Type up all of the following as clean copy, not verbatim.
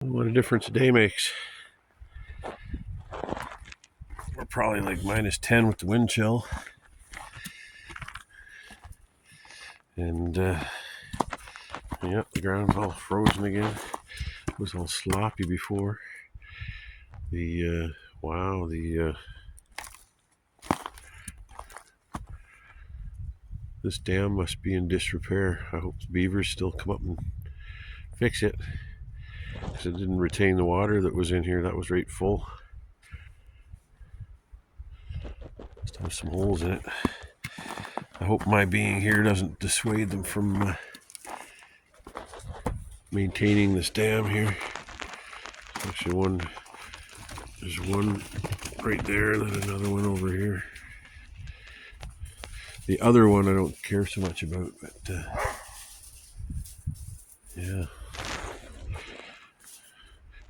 What a difference a day makes. We're probably like -10 with the wind chill. And yeah, the ground's all frozen again. It was all sloppy before. This dam must be in disrepair. I hope the beavers still come up and fix it, because it didn't retain the water that was in here. That was right full. Still have some holes in it. I hope my being here doesn't dissuade them from maintaining this dam here. Actually, there's one right there, and then another one over here. The other one I don't care so much about, but yeah,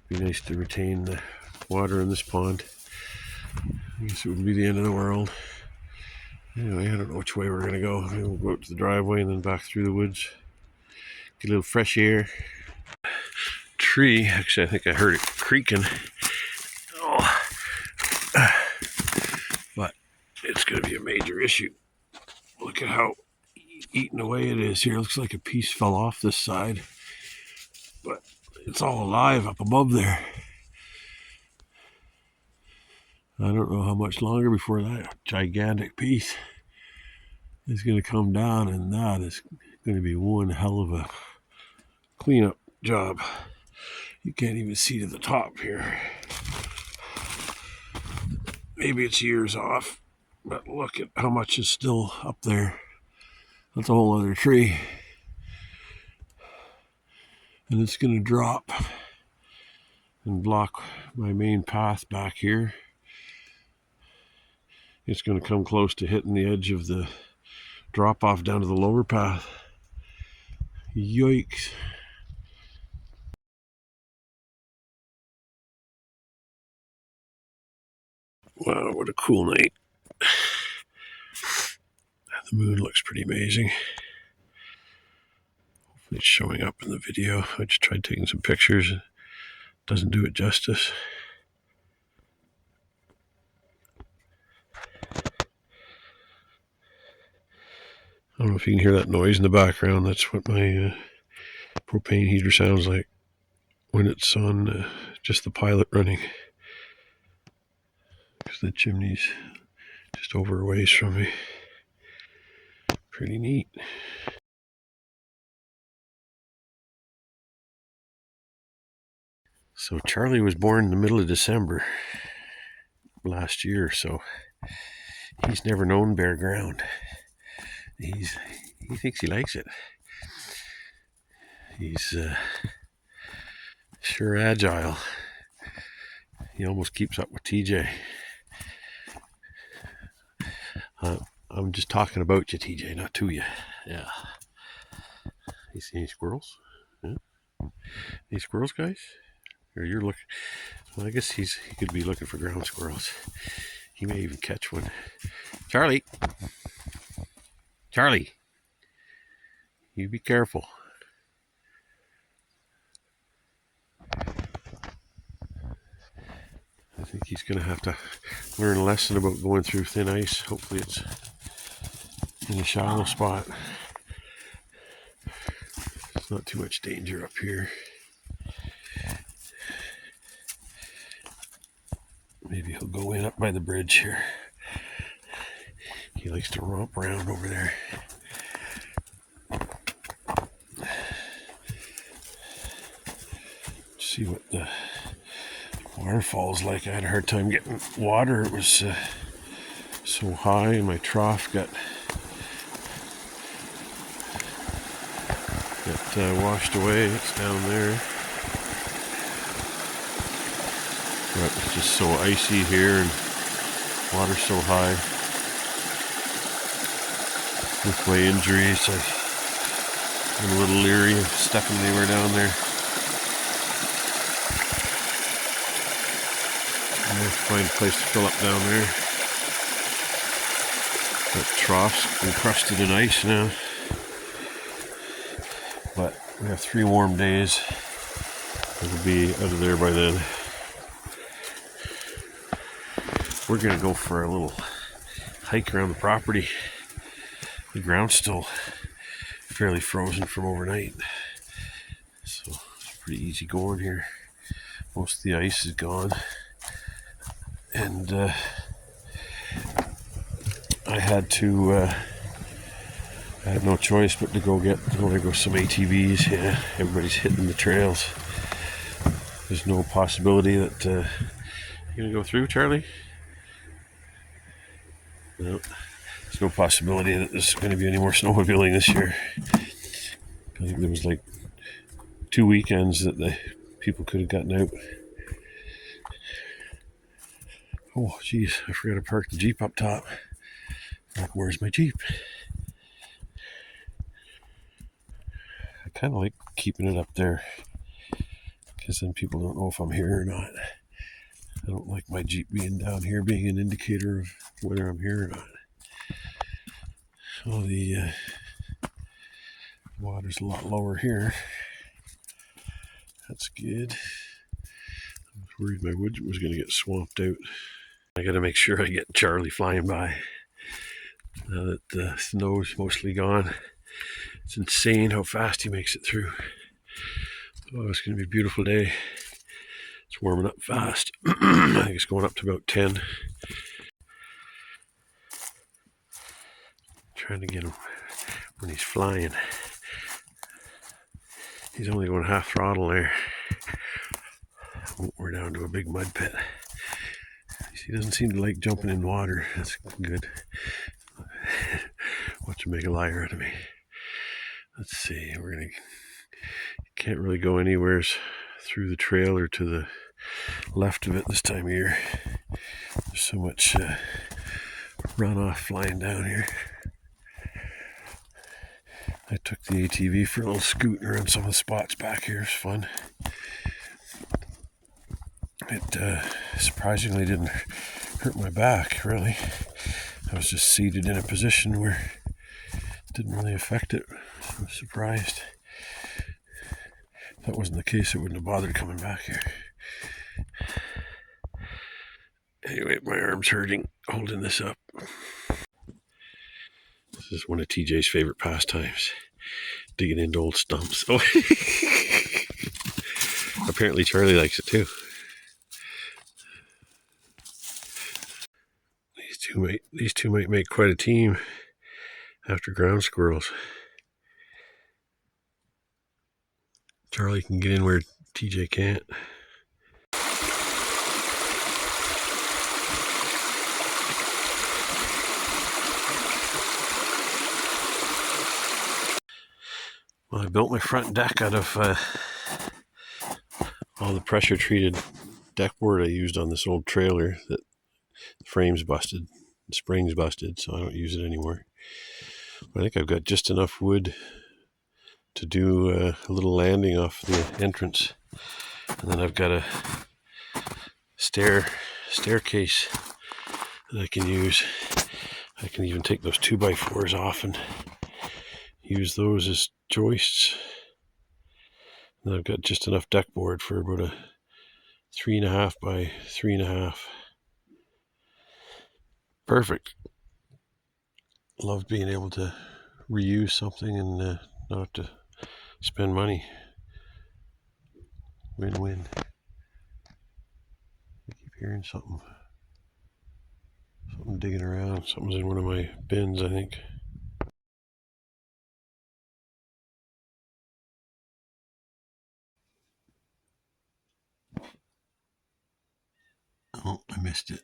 be nice to retain the water in this pond. I guess it wouldn't be the end of the world. Anyway, I don't know which way we're gonna go. Maybe we'll go out to the driveway and then back through the woods, get a little fresh air. Tree, actually, I think I heard it creaking. Oh, but it's gonna be a major issue. Look at how eaten away it is here. It looks like a piece fell off this side, but it's all alive up above there. I don't know how much longer before that gigantic piece is going to come down, and that is going to be one hell of a cleanup job. You can't even see to the top here. Maybe it's years off, but look at how much is still up there. That's a whole other tree. And it's going to drop and block my main path back here. It's going to come close to hitting the edge of the drop off down to the lower path. Yikes. Wow, what a cool night. The moon looks pretty amazing. Hopefully it's showing up in the video. I just tried taking some pictures. It doesn't do it justice. I don't know if you can hear that noise in the background. That's what my propane heater sounds like when it's on just the pilot running. Because the chimney's just over a ways from me. Pretty neat. So Charlie was born in the middle of December last year, so he's never known bare ground. He thinks he likes it. He's sure agile. He almost keeps up with TJ. I'm just talking about you, TJ, not to you. Yeah. You see any squirrels? Yeah. Any squirrels, guys? Or you're looking? Well, I guess he could be looking for ground squirrels. He may even catch one. Charlie, you be careful. I think he's going to have to learn a lesson about going through thin ice. Hopefully it's in a shallow spot. There's not too much danger up here. Maybe he'll go in up by the bridge here. He likes to romp around over there. See what the waterfall's like. I had a hard time getting water. It was so high, and my trough got washed away. It's down there. But it's just so icy here, and water's so high. With my injuries, I'm a little leery of stepping anywhere down there. I have to find a place to fill up down there. That trough's encrusted in ice now. But we have 3 warm days. It'll be out of there by then. We're gonna go for a little hike around the property. The ground's still fairly frozen from overnight, so it's pretty easy going here. Most of the ice is gone, and I had no choice but to go get some ATVs. Yeah, everybody's hitting the trails. There's no possibility that you're gonna go through, Charlie. No, there's no possibility that there's going to be any more snowmobiling this year. I think there was like 2 weekends that the people could have gotten out. Oh, geez, I forgot to park the Jeep up top. Like, where's my Jeep? I kind of like keeping it up there, because then people don't know if I'm here or not. I don't like my Jeep being down here being an indicator of whether I'm here or not. So the water's a lot lower here. That's good. I was worried my wood was going to get swamped out. I got to make sure I get Charlie flying by now that the snow's mostly gone. It's insane how fast he makes it through. Oh, it's going to be a beautiful day. It's warming up fast. I think it's going up to about 10. Trying to get him when he's flying. He's only going half throttle there. We're down to a big mud pit. He doesn't seem to like jumping in water. That's good. Watch him make a liar out of me. Let's see. Can't really go anywhere through the trail or to the left of it this time of year. There's so much runoff flying down here. I took the ATV for a little scoot around some of the spots back here. It's fun. It surprisingly didn't hurt my back, really. I was just seated in a position where it didn't really affect it. I was surprised. If that wasn't the case, I wouldn't have bothered coming back here. Anyway, my arm's hurting holding this up. This is one of TJ's favorite pastimes, digging into old stumps. Oh. Apparently Charlie likes it too. These two might make quite a team after ground squirrels. Charlie can get in where TJ can't. Well, I built my front deck out of all the pressure treated deck board I used on this old trailer that the frame's busted, the spring's busted, so I don't use it anymore. But I think I've got just enough wood to do a little landing off the entrance, and then I've got a staircase that I can use. I can even take those 2x4s off and use those as joists. And I've got just enough deck board for about a 3.5 by 3.5. Perfect. Love being able to reuse something and not have to spend money. Win-win. I keep hearing something digging around. Something's in one of my bins, I think. Oh, I missed it.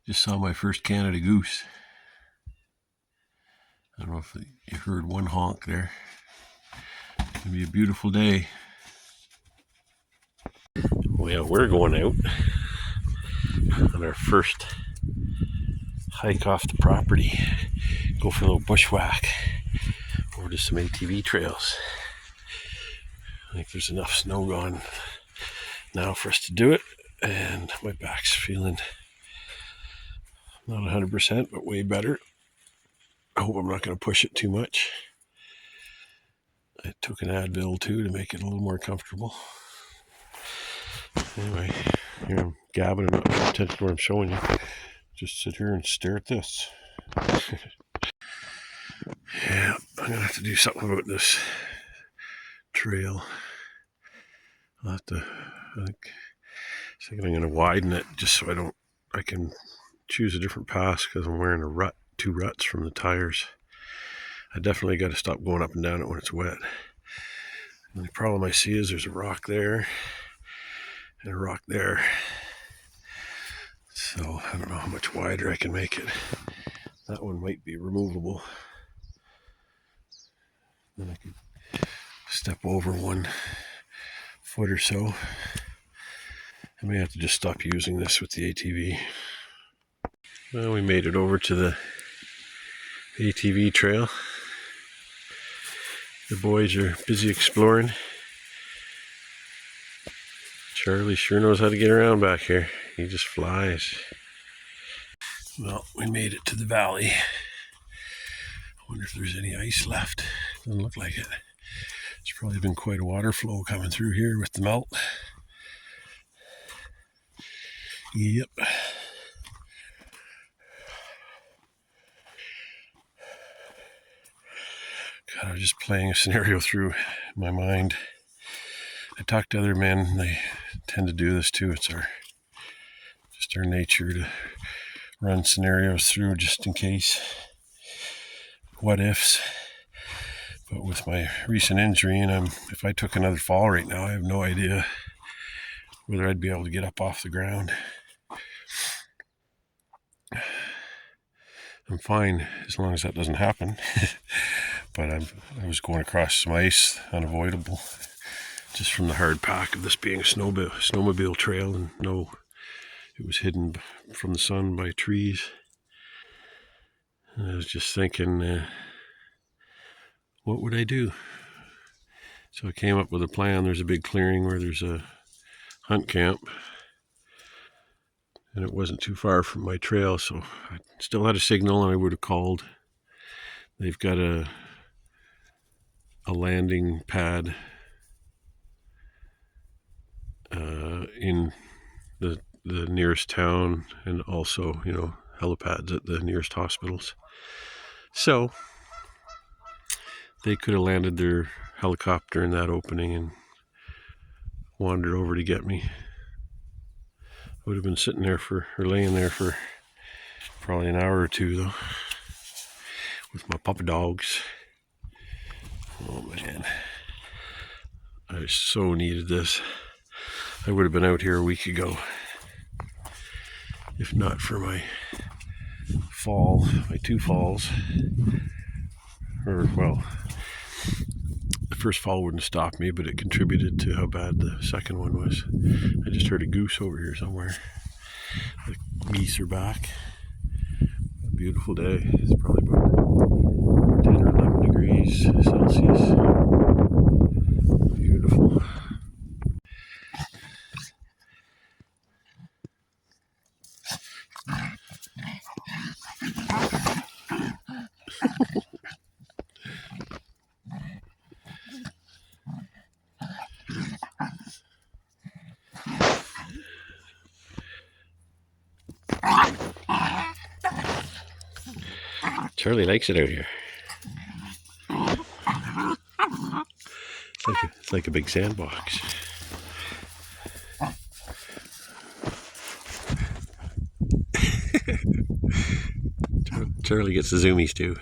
Just saw my first Canada goose. I don't know if you heard one honk there. It's going to be a beautiful day. Well, we're going out on our first hike off the property. Go for a little bushwhack over to some ATV trails. I think there's enough snow gone now for us to do it, and my back's feeling not 100%, but way better. I hope I'm not going to push it too much. I took an Advil too to make it a little more comfortable. Anyway, here I'm gabbing and not paying attention to what I'm showing you. Just sit here and stare at this. Yeah, I'm gonna have to do something about this trail. I'll have to, I think I'm gonna widen it just so I can choose a different pass because I'm wearing two ruts from the tires. I definitely got to stop going up and down it when it's wet. And the problem I see is there's a rock there and a rock there. So I don't know how much wider I can make it. That one might be removable. Then I can step over 1 foot or so. I may have to just stop using this with the ATV. Well, we made it over to the ATV trail. The boys are busy exploring. Charlie sure knows how to get around back here. He just flies. Well, we made it to the valley. I wonder if there's any ice left. Doesn't look like it. There's probably been quite a water flow coming through here with the melt. Yep. God, I was just playing a scenario through my mind. I talk to other men, and they tend to do this too. It's just our nature to run scenarios through just in case. What ifs. But with my recent injury, and if I took another fall right now, I have no idea whether I'd be able to get up off the ground. I'm fine as long as that doesn't happen. But I was going across some ice, unavoidable, just from the hard pack of this being a snowmobile trail, and it was hidden from the sun by trees. And I was just thinking, what would I do? So I came up with a plan. There's a big clearing where there's a hunt camp, and it wasn't too far from my trail, so I still had a signal and I would have called. They've got a landing pad in the nearest town, and also, helipads at the nearest hospitals. So they could have landed their helicopter in that opening and wandered over to get me. I would have been laying there for probably an hour or two though, with my puppy dogs. Oh man, I so needed this. I would have been out here a week ago if not for my two falls. The first fall wouldn't have stopped me, but it contributed to how bad the second one was. I just heard a goose over here somewhere. The geese are back. A beautiful day. It's probably about 10 or 11 degrees Celsius. Beautiful. Charlie likes it out here. It's like a big sandbox. Charlie gets the zoomies too.